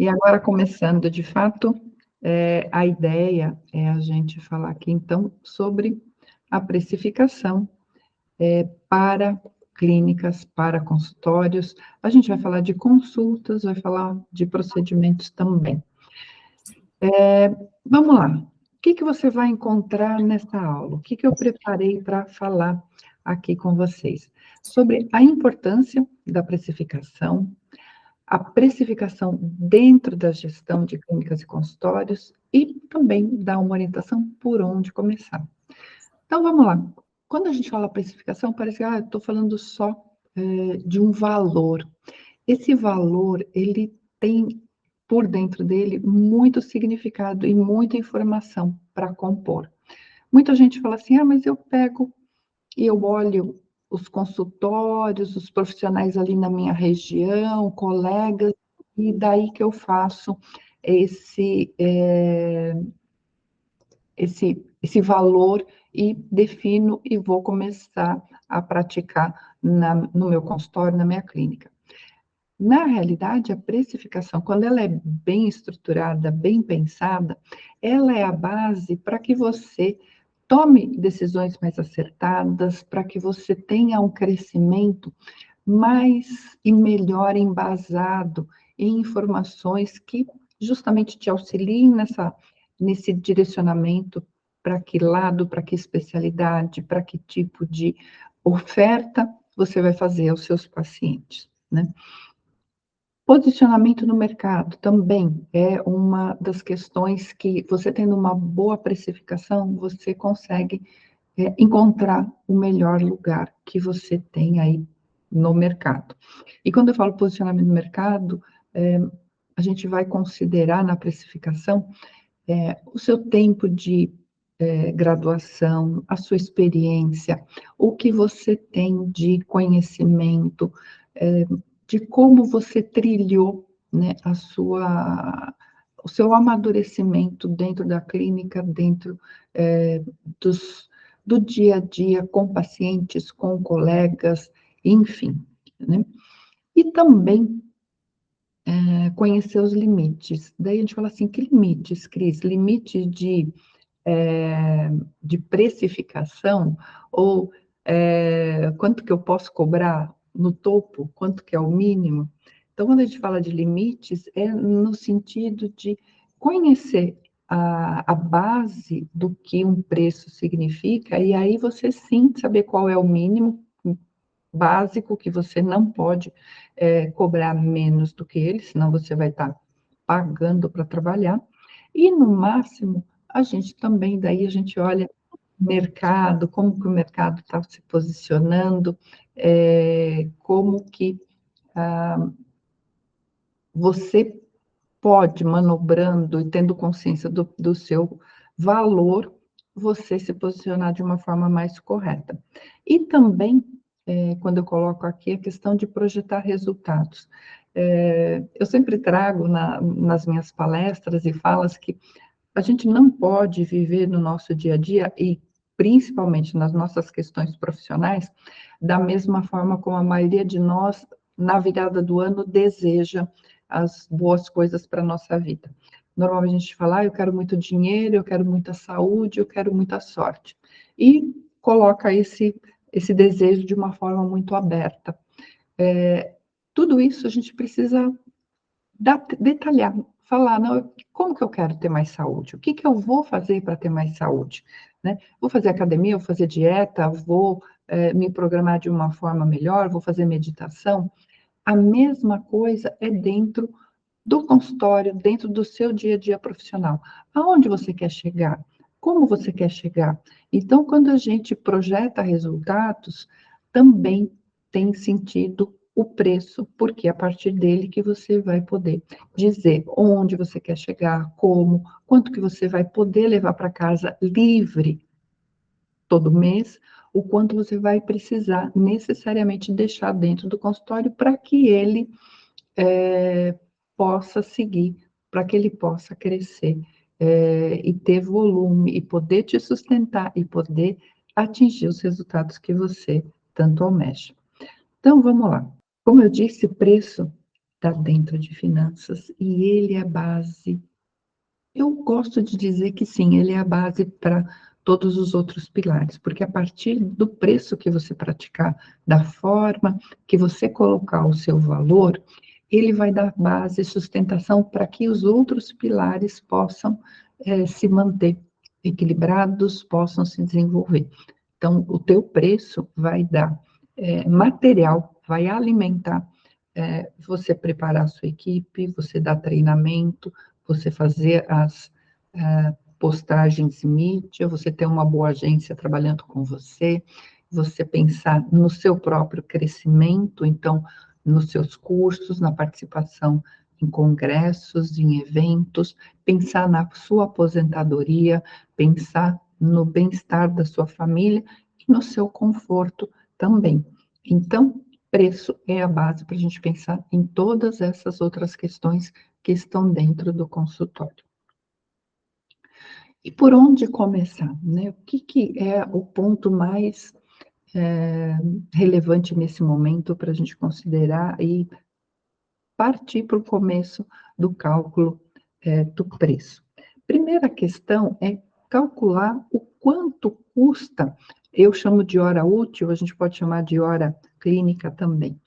E agora começando, de fato, a ideia é a gente falar aqui, então, sobre a precificação, para clínicas, para consultórios. A gente vai falar de consultas, vai falar de procedimentos também. Vamos lá. O que que você vai encontrar nessa aula? O que que eu preparei para falar aqui com vocês? Sobre a importância da precificação, a precificação dentro da gestão de clínicas e consultórios e também dar uma orientação por onde começar. Então, vamos lá. Quando a gente fala precificação, parece que, eu estou falando só, de um valor. Esse valor, ele tem por dentro dele muito significado e muita informação para compor. Muita gente fala assim: "Ah, mas eu pego e eu olho os consultórios, os profissionais ali na minha região, colegas, e daí que eu faço esse, esse valor e defino e vou começar a praticar no meu consultório, na minha clínica". Na realidade, a precificação, quando ela é bem estruturada, bem pensada, ela é a base para que você tome decisões mais acertadas, para que você tenha um crescimento mais e melhor embasado em informações que justamente te auxiliem nesse direcionamento, para que lado, para que especialidade, para que tipo de oferta você vai fazer aos seus pacientes, né? Posicionamento no mercado também é uma das questões que você tendo uma boa precificação, você consegue, encontrar o melhor lugar que você tem aí no mercado. E quando eu falo posicionamento no mercado, a gente vai considerar na precificação, o seu tempo de, graduação, a sua experiência, o que você tem de conhecimento, de como você trilhou, né, o seu amadurecimento dentro da clínica, dentro, dos do dia a dia com pacientes, com colegas, enfim, né. E também, conhecer os limites. Daí a gente fala assim: "Que limites, Cris? Limite de precificação ou, quanto que eu posso cobrar no topo, quanto que é o mínimo?". Então, quando a gente fala de limites, é no sentido de conhecer a base do que um preço significa, e aí você sim saber qual é o mínimo básico que você não pode, cobrar menos do que ele, senão você vai estar pagando para trabalhar. E no máximo, a gente também daí a gente olha mercado, como que o mercado está se posicionando, como que, ah, você pode, manobrando e tendo consciência do seu valor, você se posicionar de uma forma mais correta. E também, quando eu coloco aqui a questão de projetar resultados. Eu sempre trago nas minhas palestras e falas que a gente não pode viver no nosso dia a dia e principalmente nas nossas questões profissionais, da mesma forma como a maioria de nós, na virada do ano, deseja as boas coisas para a nossa vida. Normalmente a gente fala: "Eu quero muito dinheiro, eu quero muita saúde, eu quero muita sorte". E coloca esse desejo de uma forma muito aberta. Tudo isso a gente precisa detalhar, falar: "Não, como que eu quero ter mais saúde? O que que eu vou fazer para ter mais saúde?", né. Vou fazer academia, vou fazer dieta, vou, me programar de uma forma melhor, vou fazer meditação? A mesma coisa é dentro do consultório, dentro do seu dia a dia profissional. Aonde você quer chegar? Como você quer chegar? Então, quando a gente projeta resultados, também tem sentido o preço, porque é a partir dele que você vai poder dizer onde você quer chegar, como, quanto que você vai poder levar para casa livre todo mês, o quanto você vai precisar necessariamente deixar dentro do consultório para que ele possa seguir, para que ele possa crescer, e ter volume, e poder te sustentar, e poder atingir os resultados que você tanto almeja. Então, vamos lá. Como eu disse, preço está dentro de finanças e ele é a base. Eu gosto de dizer que sim, ele é a base para todos os outros pilares, porque a partir do preço que você praticar, da forma que você colocar o seu valor, ele vai dar base e sustentação para que os outros pilares possam se manter equilibrados, possam se desenvolver. Então, o teu preço vai dar material, vai alimentar você preparar a sua equipe, você dar treinamento, você fazer as postagens em mídia, você ter uma boa agência trabalhando com você, você pensar no seu próprio crescimento, então, nos seus cursos, na participação em congressos, em eventos, pensar na sua aposentadoria, pensar no bem-estar da sua família e no seu conforto também. Então, preço é a base para a gente pensar em todas essas outras questões que estão dentro do consultório. E por onde começar, né? O que é o ponto mais relevante nesse momento para a gente considerar e partir para o começo do cálculo do preço? Primeira questão é calcular o quanto custa, eu chamo de hora útil, a gente pode chamar de hora clínica também.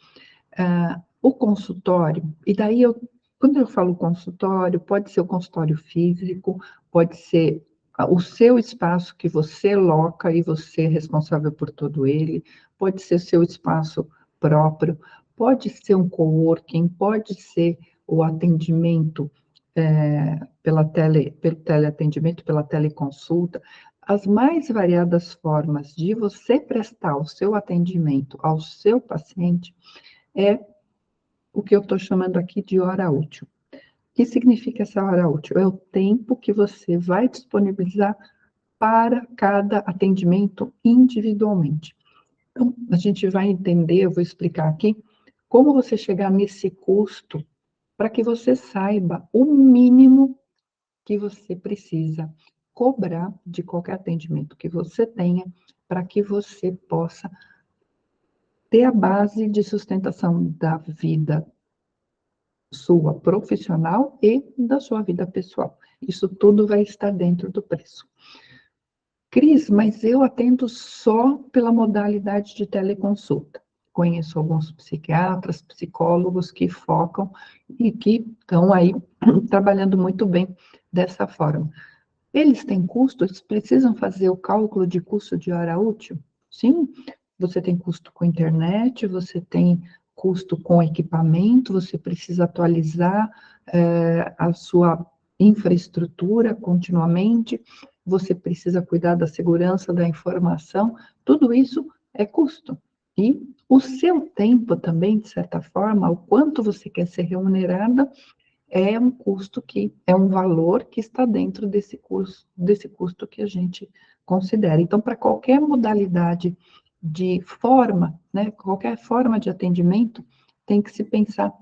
O consultório, e daí quando eu falo consultório, pode ser o consultório físico, pode ser o seu espaço que você loca e você é responsável por todo ele, pode ser seu espaço próprio, pode ser um coworking, pode ser o atendimento pelo teleatendimento, pela teleconsulta, as mais variadas formas de você prestar o seu atendimento ao seu paciente é o que eu estou chamando aqui de hora útil. O que significa essa hora útil? É o tempo que você vai disponibilizar para cada atendimento individualmente. Então, a gente vai entender, eu vou explicar aqui, como você chegar nesse custo para que você saiba o mínimo que você precisa cobrar de qualquer atendimento que você tenha, para que você possa ter a base de sustentação da vida sua profissional e da sua vida pessoal. Isso tudo vai estar dentro do preço. Cris, mas eu atendo só pela modalidade de teleconsulta. Conheço alguns psiquiatras, psicólogos que focam e que estão aí trabalhando muito bem dessa forma. Eles têm custo, eles precisam fazer o cálculo de custo de hora útil? Sim, você tem custo com internet, você tem custo com equipamento, você precisa atualizar a sua infraestrutura continuamente, você precisa cuidar da segurança da informação, tudo isso é custo. E o seu tempo também, de certa forma, o quanto você quer ser remunerada, é um custo que é um valor que está dentro desse custo que a gente considera. Então, para qualquer modalidade de forma, né, qualquer forma de atendimento, tem que se pensar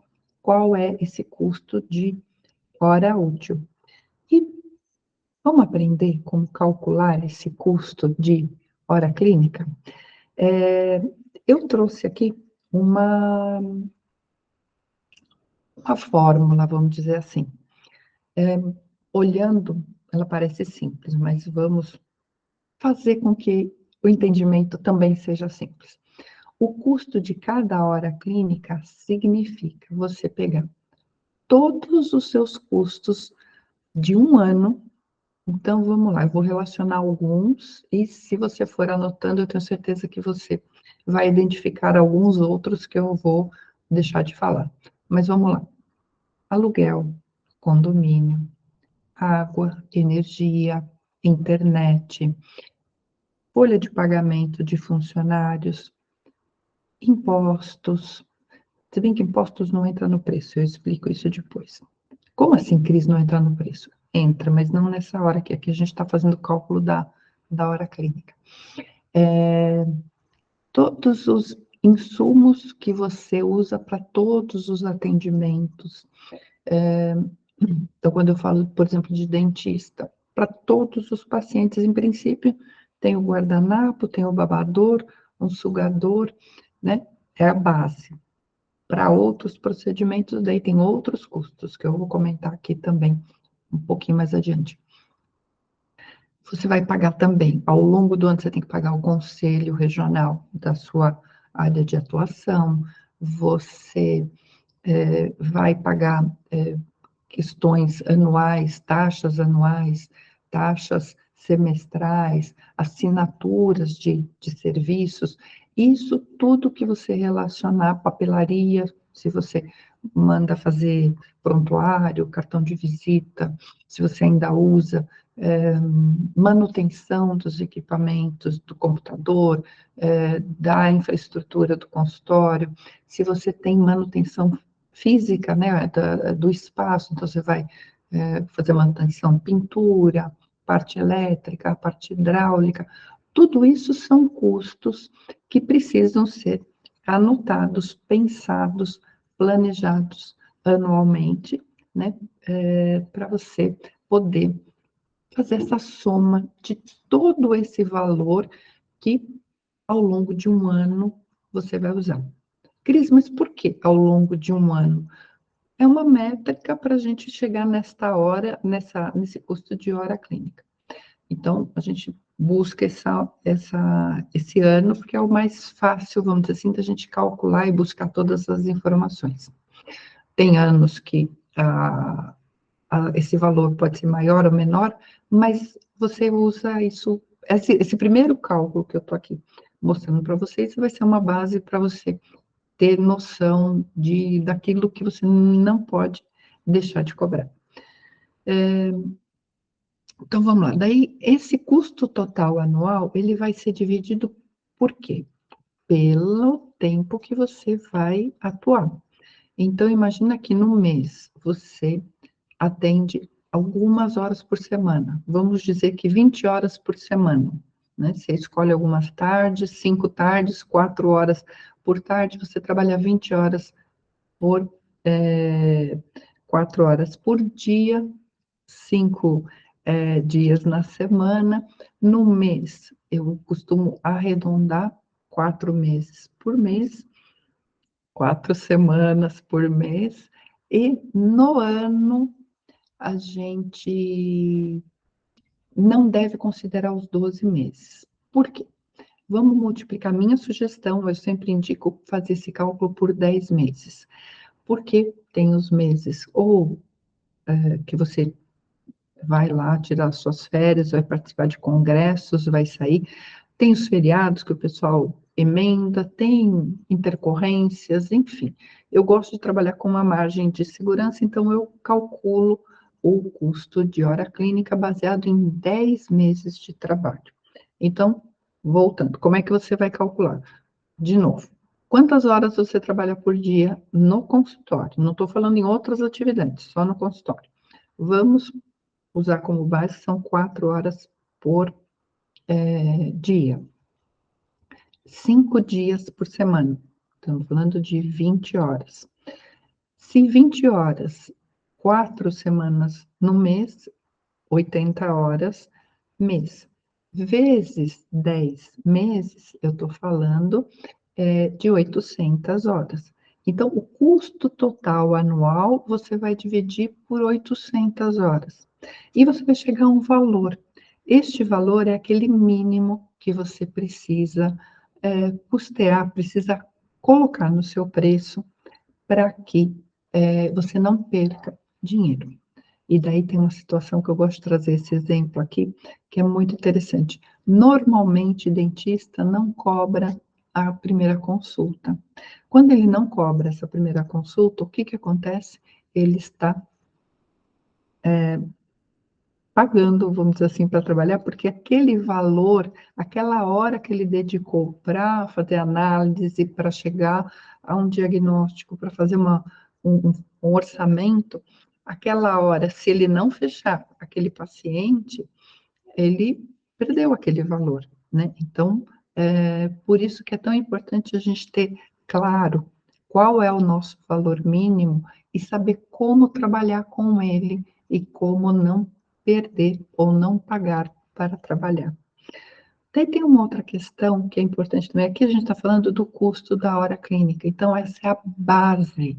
qual é esse custo de hora útil. E vamos aprender como calcular esse custo de hora clínica? Eu trouxe aqui uma fórmula, vamos dizer assim. Olhando, ela parece simples, mas vamos fazer com que o entendimento também seja simples. O custo de cada hora clínica significa você pegar todos os seus custos de um ano. Então, vamos lá, eu vou relacionar alguns, e se você for anotando, eu tenho certeza que você vai identificar alguns outros que eu vou deixar de falar. Mas vamos lá. Aluguel, condomínio, água, energia, internet, folha de pagamento de funcionários, impostos. Se bem que impostos não entra no preço, eu explico isso depois. Como assim, Cris, não entra no preço? Entra, mas não nessa hora aqui. Aqui a gente está fazendo o cálculo da hora clínica. Todos os insumos que você usa para todos os atendimentos. Então, quando eu falo, por exemplo, de dentista, para todos os pacientes, em princípio, tem o guardanapo, tem o babador, um sugador, né? É a base. Para outros procedimentos, daí tem outros custos, que eu vou comentar aqui também, um pouquinho mais adiante. Você vai pagar também, ao longo do ano, você tem que pagar o conselho regional da sua área de atuação, você vai pagar questões anuais, taxas semestrais, assinaturas de serviços, isso tudo que você relacionar, papelaria, se você manda fazer prontuário, cartão de visita, se você ainda usa, manutenção dos equipamentos, do computador, da infraestrutura do consultório, se você tem manutenção física, né, do espaço, então você vai fazer manutenção, pintura, parte elétrica, parte hidráulica, tudo isso são custos que precisam ser anotados, pensados, planejados anualmente, né, para você poder fazer essa soma de todo esse valor que ao longo de um ano você vai usar. Cris, mas por que ao longo de um ano? É uma métrica para a gente chegar nesta hora, nesse custo de hora clínica. Então, a gente busca esse ano, porque é o mais fácil, vamos dizer assim, da gente calcular e buscar todas as informações. Tem anos que esse valor pode ser maior ou menor, mas você usa isso, esse primeiro cálculo que eu estou aqui mostrando para vocês, vai ser uma base para você ter noção daquilo que você não pode deixar de cobrar. Então, vamos lá. Daí, esse custo total anual, ele vai ser dividido por quê? Pelo tempo que você vai atuar. Então, imagina que no mês você atende algumas horas por semana. Vamos dizer que 20 horas por semana, né? Você escolhe algumas tardes, 5 tardes, 4 horas por tarde, você trabalha 20 horas por 4 horas por dia, 5 dias na semana. No mês, eu costumo arredondar 4 meses por mês, 4 semanas por mês, e no ano a gente não deve considerar os 12 meses. Por quê? Vamos multiplicar. Minha sugestão, eu sempre indico fazer esse cálculo por 10 meses. Porque tem os meses ou que você vai lá tirar suas férias, vai participar de congressos, vai sair. Tem os feriados que o pessoal emenda, tem intercorrências, enfim. Eu gosto de trabalhar com uma margem de segurança, então eu calculo o custo de hora clínica baseado em 10 meses de trabalho. Então, voltando, como é que você vai calcular? De novo, quantas horas você trabalha por dia no consultório? Não estou falando em outras atividades, só no consultório. Vamos usar como base, são 4 horas por dia. 5 dias por semana. Estamos falando de 20 horas. Se 20 horas, 4 semanas no mês, 80 horas mês. Vezes 10 meses, eu estou falando de 800 horas. Então, o custo total anual, você vai dividir por 800 horas. E você vai chegar a um valor. Este valor é aquele mínimo que você precisa custear, precisa colocar no seu preço para que você não perca dinheiro. E daí tem uma situação que eu gosto de trazer esse exemplo aqui, que é muito interessante. Normalmente, dentista não cobra a primeira consulta. Quando ele não cobra essa primeira consulta, o que que acontece? Ele está pagando, vamos dizer assim, para trabalhar, porque aquele valor, aquela hora que ele dedicou para fazer análise, para chegar a um diagnóstico, para fazer um orçamento, aquela hora, se ele não fechar aquele paciente, ele perdeu aquele valor, né? Então, por isso que é tão importante a gente ter claro qual é o nosso valor mínimo e saber como trabalhar com ele e como não perder ou não pagar para trabalhar. Daí tem uma outra questão que é importante também. Aqui a gente está falando do custo da hora clínica, então essa é a base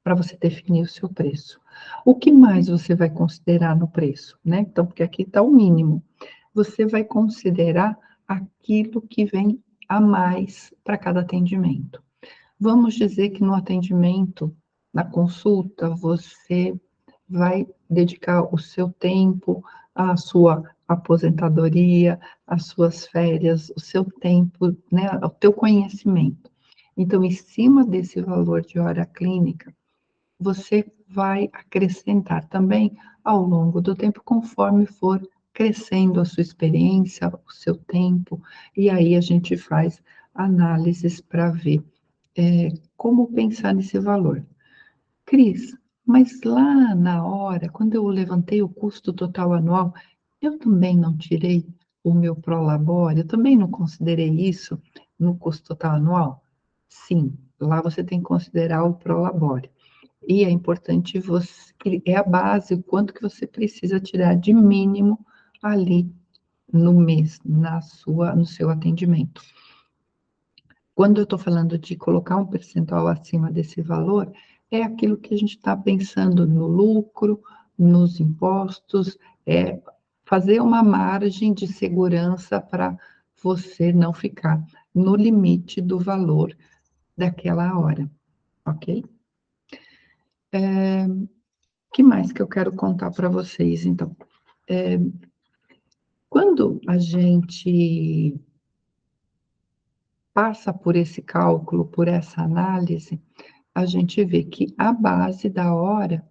para você definir o seu preço. O que mais você vai considerar no preço, né? Então, porque aqui está o mínimo. Você vai considerar aquilo que vem a mais para cada atendimento. Vamos dizer que no atendimento, na consulta, você vai dedicar o seu tempo à sua aposentadoria, às suas férias, o seu tempo, né, ao teu conhecimento. Então, em cima desse valor de hora clínica, você vai acrescentar também ao longo do tempo, conforme for crescendo a sua experiência, o seu tempo, e aí a gente faz análises para ver como pensar nesse valor. Cris, mas lá na hora, quando eu levantei o custo total anual, eu também não tirei o meu prolabore, eu também não considerei isso no custo total anual? Sim, lá você tem que considerar o prolabore. E é importante você, que é a base, o quanto que você precisa tirar de mínimo ali no mês, no seu atendimento. Quando eu estou falando de colocar um percentual acima desse valor, é aquilo que a gente está pensando no lucro, nos impostos, é fazer uma margem de segurança para você não ficar no limite do valor daquela hora, ok? Que mais que eu quero contar para vocês, então? Quando a gente passa por esse cálculo, por essa análise, a gente vê que a base da hora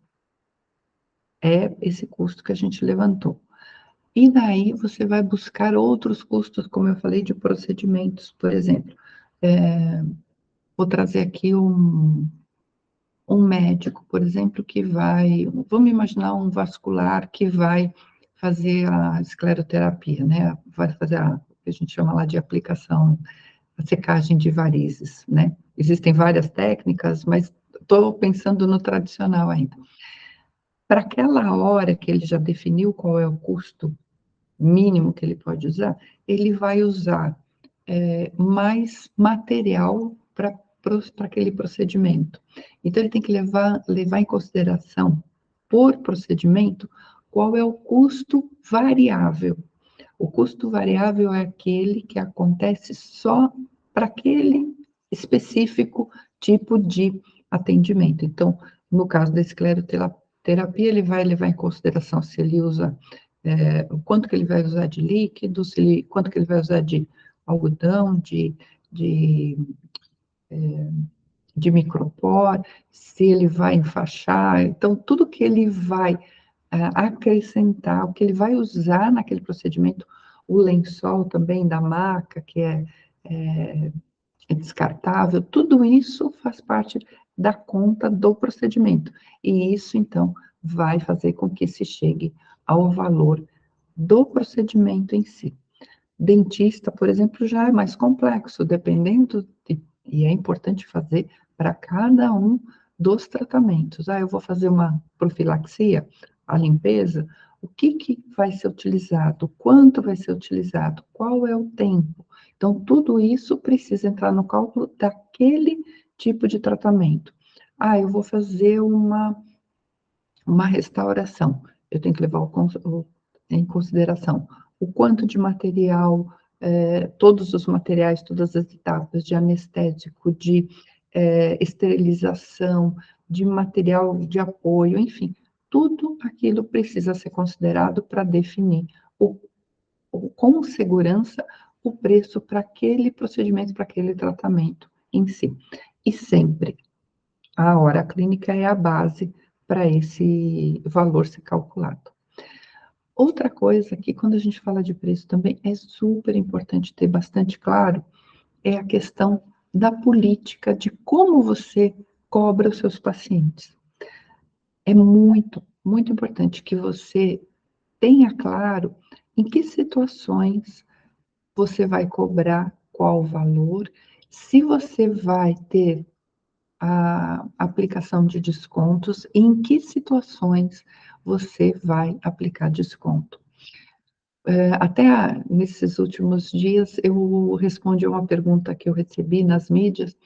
é esse custo que a gente levantou. E daí você vai buscar outros custos, como eu falei, de procedimentos, por exemplo. Vou trazer aqui um médico, por exemplo, que vai, vamos imaginar um vascular que vai fazer a escleroterapia, né? Vai fazer o que a gente chama lá de aplicação, a secagem de varizes, né? Existem várias técnicas, mas estou pensando no tradicional ainda. Para aquela hora que ele já definiu qual é o custo mínimo que ele pode usar, ele vai usar mais material para aquele procedimento. Então, ele tem que levar em consideração, por procedimento, qual é o custo variável. O custo variável é aquele que acontece só para aquele específico tipo de atendimento. Então, no caso da escleroterapia, ele vai levar em consideração se ele usa, o quanto que ele vai usar de líquido, quanto que ele vai usar de algodão, de, de micropor, se ele vai enfaixar. Então, tudo que ele vai acrescentar, o que ele vai usar naquele procedimento, o lençol também da maca, que é descartável, tudo isso faz parte da conta do procedimento. E isso, então, vai fazer com que se chegue ao valor do procedimento em si. Dentista, por exemplo, já é mais complexo, e é importante fazer para cada um dos tratamentos. Eu vou fazer uma profilaxia, a limpeza, o que que vai ser utilizado, quanto vai ser utilizado, qual é o tempo. Então, tudo isso precisa entrar no cálculo daquele tipo de tratamento. Eu vou fazer uma restauração. Eu tenho que levar em consideração o quanto de material, todos os materiais, todas as etapas de anestésico, de esterilização, de material de apoio, enfim, tudo aquilo precisa ser considerado para definir com segurança o preço para aquele procedimento, para aquele tratamento em si. E sempre a hora clínica é a base para esse valor ser calculado. Outra coisa que, quando a gente fala de preço também, é super importante ter bastante claro, é a questão da política, de como você cobra os seus pacientes. É muito, muito importante que você tenha claro em que situações você vai cobrar qual valor, se você vai ter a aplicação de descontos, e em que situações você vai aplicar desconto. Até nesses últimos dias, eu respondi a uma pergunta que eu recebi nas mídias,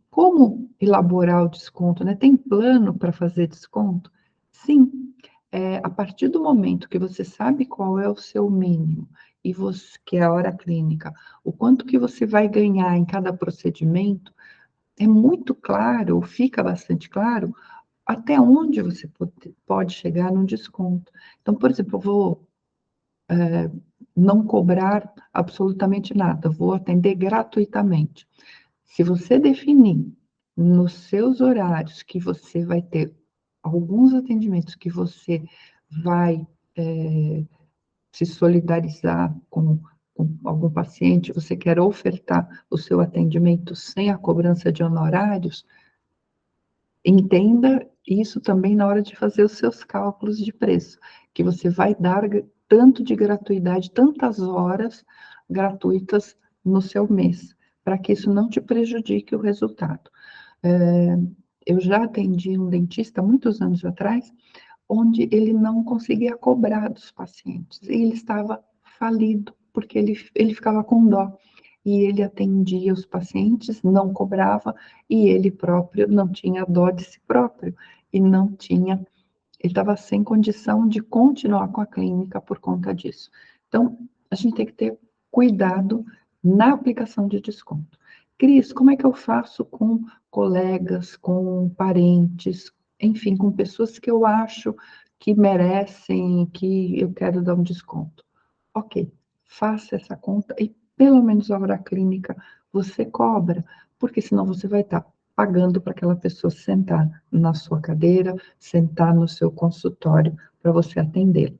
como elaborar o desconto, né? Tem plano para fazer desconto? Sim, a partir do momento que você sabe qual é o seu mínimo, e você, que é a hora clínica, o quanto que você vai ganhar em cada procedimento, é muito claro, fica bastante claro, até onde você pode chegar num desconto. Então, por exemplo, eu vou não cobrar absolutamente nada, vou atender gratuitamente. Se você definir nos seus horários que você vai ter alguns atendimentos que você vai se solidarizar com algum paciente, você quer ofertar o seu atendimento sem a cobrança de honorários, entenda isso também na hora de fazer os seus cálculos de preço, que você vai dar tanto de gratuidade, tantas horas gratuitas no seu mês, para que isso não te prejudique o resultado. É, eu já atendi um dentista muitos anos atrás, onde ele não conseguia cobrar dos pacientes, e ele estava falido, porque ele ficava com dó, e ele atendia os pacientes, não cobrava, e ele próprio não tinha dó de si próprio, e não tinha, ele estava sem condição de continuar com a clínica por conta disso. Então, a gente tem que ter cuidado na aplicação de desconto. Cris, como é que eu faço com colegas, com parentes, enfim, com pessoas que eu acho que merecem, que eu quero dar um desconto? Ok, faça essa conta e pelo menos a hora clínica você cobra, porque senão você vai estar pagando para aquela pessoa sentar na sua cadeira, sentar no seu consultório para você atender.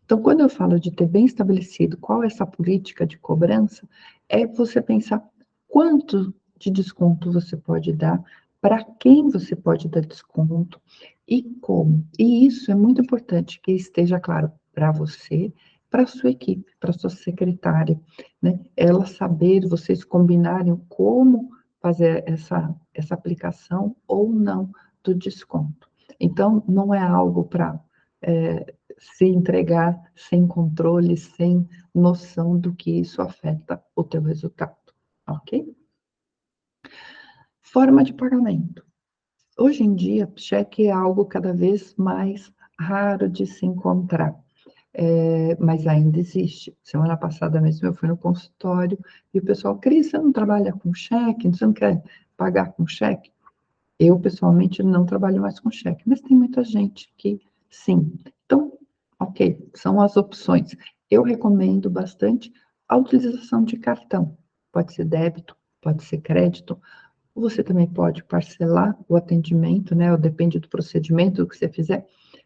Então, quando eu falo de ter bem estabelecido qual é essa política de cobrança, é você pensar quanto de desconto você pode dar, para quem você pode dar desconto e como. E isso é muito importante que esteja claro para você, para a sua equipe, para a sua secretária, né? Ela saber, vocês combinarem como fazer essa aplicação ou não do desconto. Então, não é algo para se entregar sem controle, sem noção do que isso afeta o teu resultado, ok? Forma de pagamento. Hoje em dia, cheque é algo cada vez mais raro de se encontrar, mas ainda existe. Semana passada mesmo eu fui no consultório e o pessoal, Cris, você não trabalha com cheque? Você não quer pagar com cheque? Eu, pessoalmente, não trabalho mais com cheque, mas tem muita gente que sim. Então, ok, são as opções. Eu recomendo bastante a utilização de cartão. Pode ser débito, pode ser crédito. Você também pode parcelar o atendimento, né? Depende do procedimento que você fizer,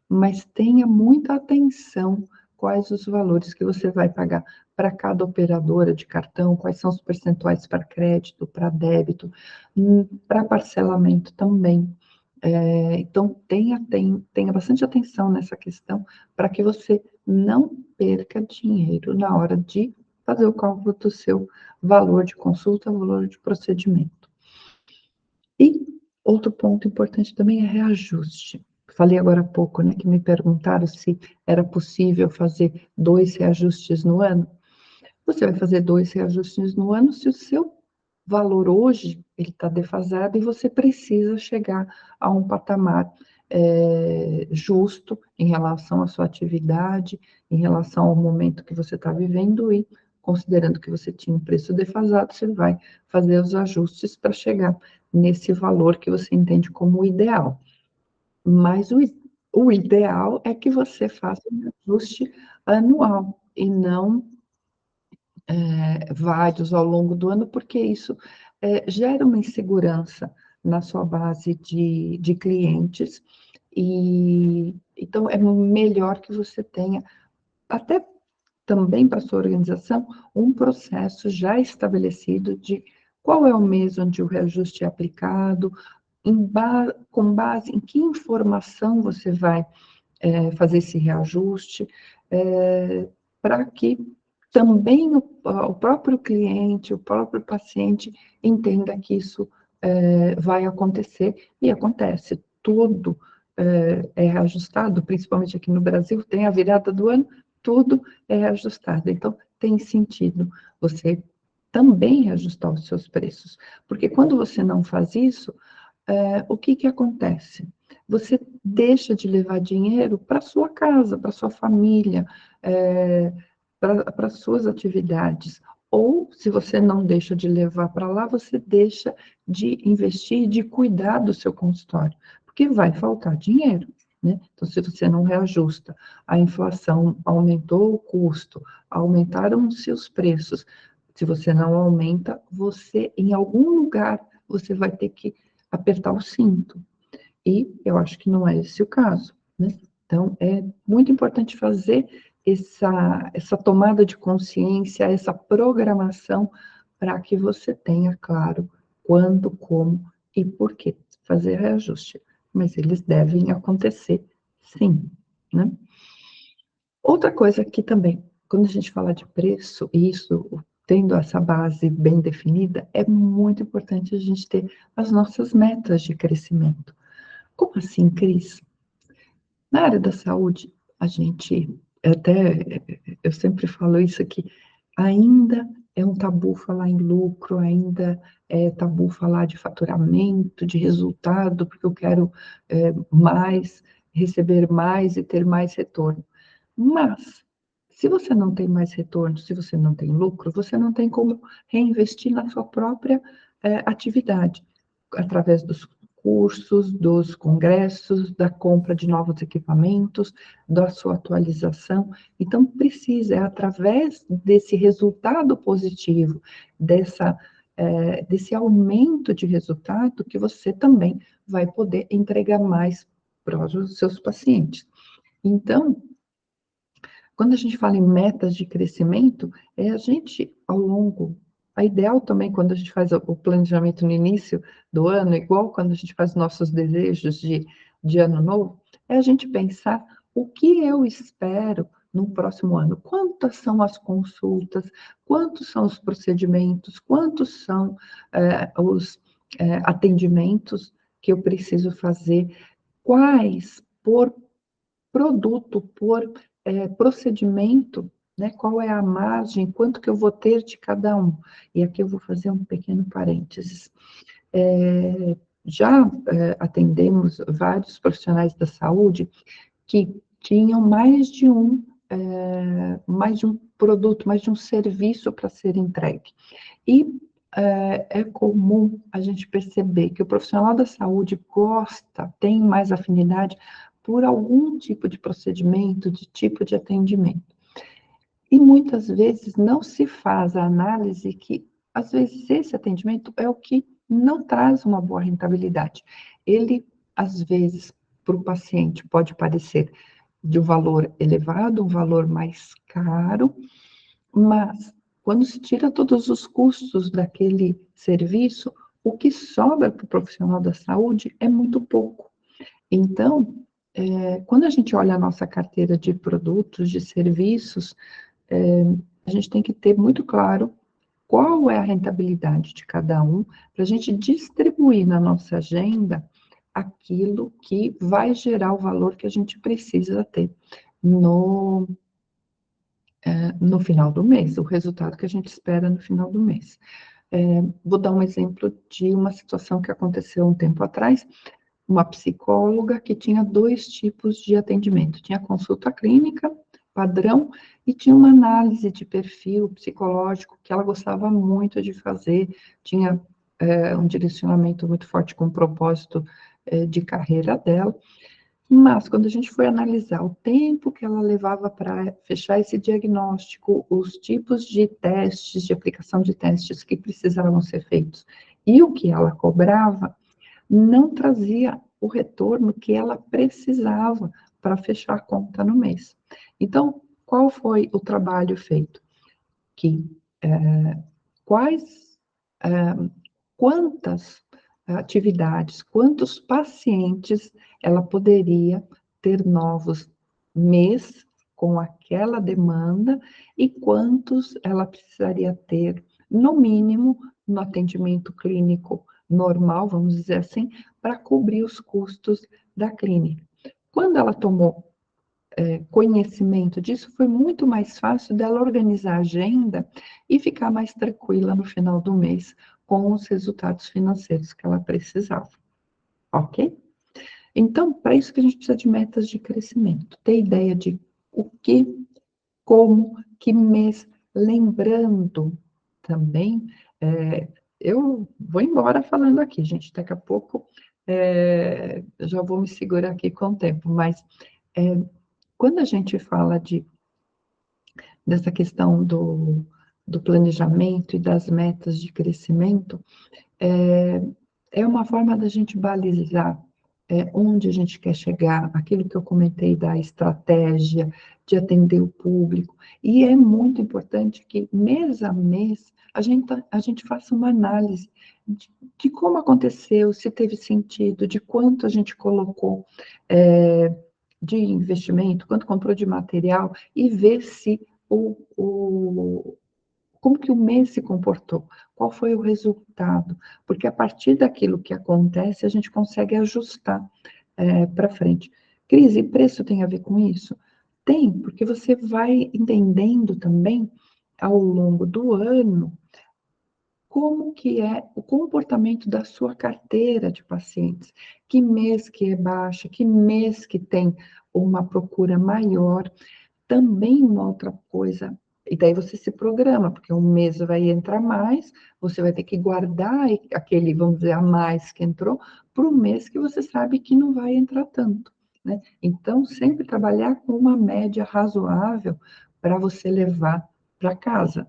mas tenha muita atenção quais os valores que você vai pagar para cada operadora de cartão, quais são os percentuais para crédito, para débito, para parcelamento também. Então, tenha bastante atenção nessa questão para que você não perca dinheiro na hora de fazer o cálculo do seu valor de consulta, valor de procedimento. E outro ponto importante também é reajuste. Falei agora há pouco, né, que me perguntaram se era possível fazer 2 reajustes no ano. Você vai fazer 2 reajustes no ano se o seu valor hoje ele está defasado e você precisa chegar a um patamar justo em relação à sua atividade, em relação ao momento que você está vivendo e considerando que você tinha um preço defasado, você vai fazer os ajustes para chegar nesse valor que você entende como ideal. Mas o ideal é que você faça um ajuste anual e não vários ao longo do ano, porque isso gera uma insegurança na sua base de clientes, e então é melhor que você tenha, até também para a sua organização, um processo já estabelecido de qual é o mês onde o reajuste é aplicado, com base em que informação você vai fazer esse reajuste, para que também o próprio cliente, o próprio paciente entenda que isso vai acontecer, e acontece. Tudo é reajustado, principalmente aqui no Brasil, tem a virada do ano, tudo é ajustado. Então, tem sentido você também reajustar os seus preços. Porque quando você não faz isso, o que que acontece? Você deixa de levar dinheiro para sua casa, para sua família, para suas atividades. Ou, se você não deixa de levar para lá, você deixa de investir, de cuidar do seu consultório, porque vai faltar dinheiro, né? Então, se você não reajusta, a inflação aumentou o custo, aumentaram os seus preços. Se você não aumenta, você, em algum lugar, você vai ter que apertar o cinto. E eu acho que não é esse o caso, né? Então, é muito importante fazer essa tomada de consciência, essa programação, para que você tenha claro quando, como e por que fazer reajuste. Mas eles devem acontecer, sim, né? Outra coisa que também, quando a gente fala de preço, e isso tendo essa base bem definida, é muito importante a gente ter as nossas metas de crescimento. Como assim, Cris? Na área da saúde, a gente, até, eu sempre falo isso aqui, ainda é um tabu falar em lucro, ainda é tabu falar de faturamento, de resultado, porque eu quero mais, receber mais e ter mais retorno. Mas, se você não tem mais retorno, se você não tem lucro, você não tem como reinvestir na sua própria atividade, através dos cursos, dos congressos, da compra de novos equipamentos, da sua atualização. Então, precisa, é através desse resultado positivo, desse aumento de resultado, que você também vai poder entregar mais para os seus pacientes. Então, quando a gente fala em metas de crescimento, é a gente, ao longo, a ideal também, quando a gente faz o planejamento no início do ano, igual quando a gente faz nossos desejos de ano novo, é a gente pensar o que eu espero no próximo ano. Quantas são as consultas, quantos são os procedimentos, quantos são os atendimentos que eu preciso fazer, quais por produto, por procedimento, né? Qual é a margem, quanto que eu vou ter de cada um. E aqui eu vou fazer um pequeno parênteses. Já atendemos vários profissionais da saúde que tinham mais de um produto, mais de um serviço para ser entregue. E é comum a gente perceber que o profissional da saúde gosta, tem mais afinidade por algum tipo de procedimento, de tipo de atendimento. E muitas vezes não se faz a análise que, às vezes, esse atendimento é o que não traz uma boa rentabilidade. Ele, às vezes, para o paciente pode parecer de um valor elevado, um valor mais caro, mas quando se tira todos os custos daquele serviço, o que sobra para o profissional da saúde é muito pouco. Então, quando a gente olha a nossa carteira de produtos, de serviços, a gente tem que ter muito claro qual é a rentabilidade de cada um, para a gente distribuir na nossa agenda aquilo que vai gerar o valor que a gente precisa ter no, no final do mês, o resultado que a gente espera no final do mês. Vou dar um exemplo de uma situação que aconteceu um tempo atrás, uma psicóloga que tinha 2 tipos de atendimento, tinha consulta clínica, padrão, e tinha uma análise de perfil psicológico que ela gostava muito de fazer, tinha um direcionamento muito forte com o propósito de carreira dela, mas quando a gente foi analisar o tempo que ela levava para fechar esse diagnóstico, os tipos de testes, de aplicação de testes que precisavam ser feitos, e o que ela cobrava, não trazia o retorno que ela precisava para fechar a conta no mês. Então, qual foi o trabalho feito? Que quais, quantas atividades, quantos pacientes ela poderia ter novos mês com aquela demanda e quantos ela precisaria ter, no mínimo, no atendimento clínico normal, vamos dizer assim, para cobrir os custos da clínica. Quando ela tomou conhecimento disso, foi muito mais fácil dela organizar a agenda e ficar mais tranquila no final do mês com os resultados financeiros que ela precisava, ok? Então, para isso que a gente precisa de metas de crescimento, ter ideia de o que, como, que mês, lembrando também, eu vou embora falando aqui, gente, daqui a pouco eu já vou me segurar aqui com o tempo, mas quando a gente fala dessa questão do planejamento e das metas de crescimento, é, é uma forma da gente balizar onde a gente quer chegar, aquilo que eu comentei da estratégia, de atender o público, e é muito importante que, mês a mês, a gente faça uma análise de como aconteceu, se teve sentido, de quanto a gente colocou de investimento, quanto comprou de material, e ver se como que o mês se comportou, qual foi o resultado, porque a partir daquilo que acontece, a gente consegue ajustar para frente. Cris, e preço tem a ver com isso? Tem, porque você vai entendendo também, ao longo do ano, como que é o comportamento da sua carteira de pacientes, que mês que é baixa, que mês que tem uma procura maior. Também uma outra coisa, e daí você se programa, porque um mês vai entrar mais, você vai ter que guardar aquele, vamos dizer, a mais que entrou, para o mês que você sabe que não vai entrar tanto, né? Então, sempre trabalhar com uma média razoável para você levar para casa.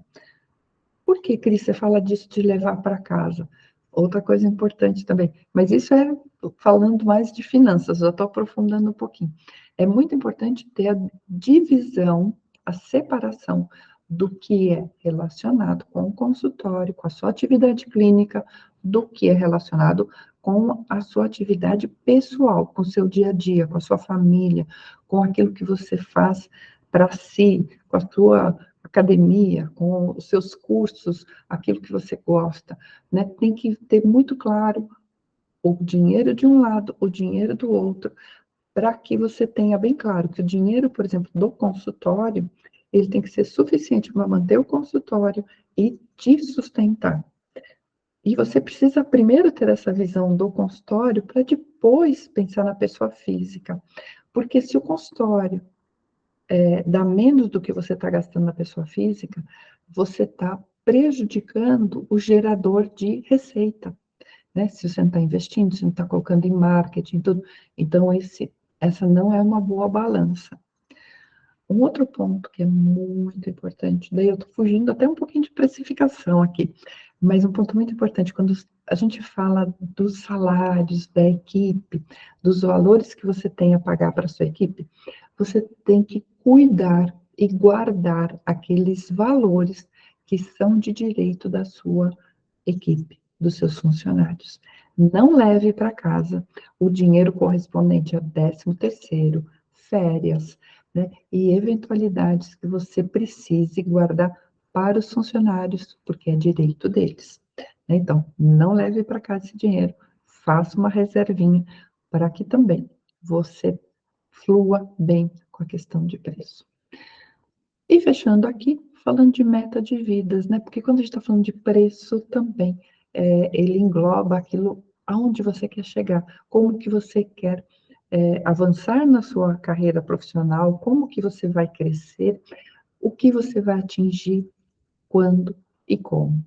Por que, Cris, você fala disso de levar para casa? Outra coisa importante também, mas isso é falando mais de finanças, eu estou aprofundando um pouquinho. É muito importante ter a divisão, a separação do que é relacionado com o consultório, com a sua atividade clínica, do que é relacionado com a sua atividade pessoal, com o seu dia a dia, com a sua família, com aquilo que você faz para si, com a sua academia, com os seus cursos, aquilo que você gosta, né? Tem que ter muito claro o dinheiro de um lado, o dinheiro do outro, para que você tenha bem claro que o dinheiro, por exemplo, do consultório, ele tem que ser suficiente para manter o consultório e te sustentar. E você precisa primeiro ter essa visão do consultório para depois pensar na pessoa física. Porque se o consultório dá menos do que você está gastando na pessoa física, você está prejudicando o gerador de receita, né? Se você não está investindo, se não está colocando em marketing, tudo. Então, essa não é uma boa balança. Um outro ponto que é muito importante, daí eu estou fugindo até um pouquinho de precificação aqui, mas um ponto muito importante, quando a gente fala dos salários da equipe, dos valores que você tem a pagar para a sua equipe, você tem que cuidar e guardar aqueles valores que são de direito da sua equipe, dos seus funcionários. Não leve para casa o dinheiro correspondente a 13º, férias, né, e eventualidades que você precise guardar para os funcionários, porque é direito deles. Então, não leve para casa esse dinheiro, faça uma reservinha para que também você flua bem com a questão de preço. E fechando aqui, falando de meta de vidas, né? Porque quando a gente está falando de preço também, ele engloba aquilo aonde você quer chegar, como que você quer avançar na sua carreira profissional, como que você vai crescer, o que você vai atingir, quando e como.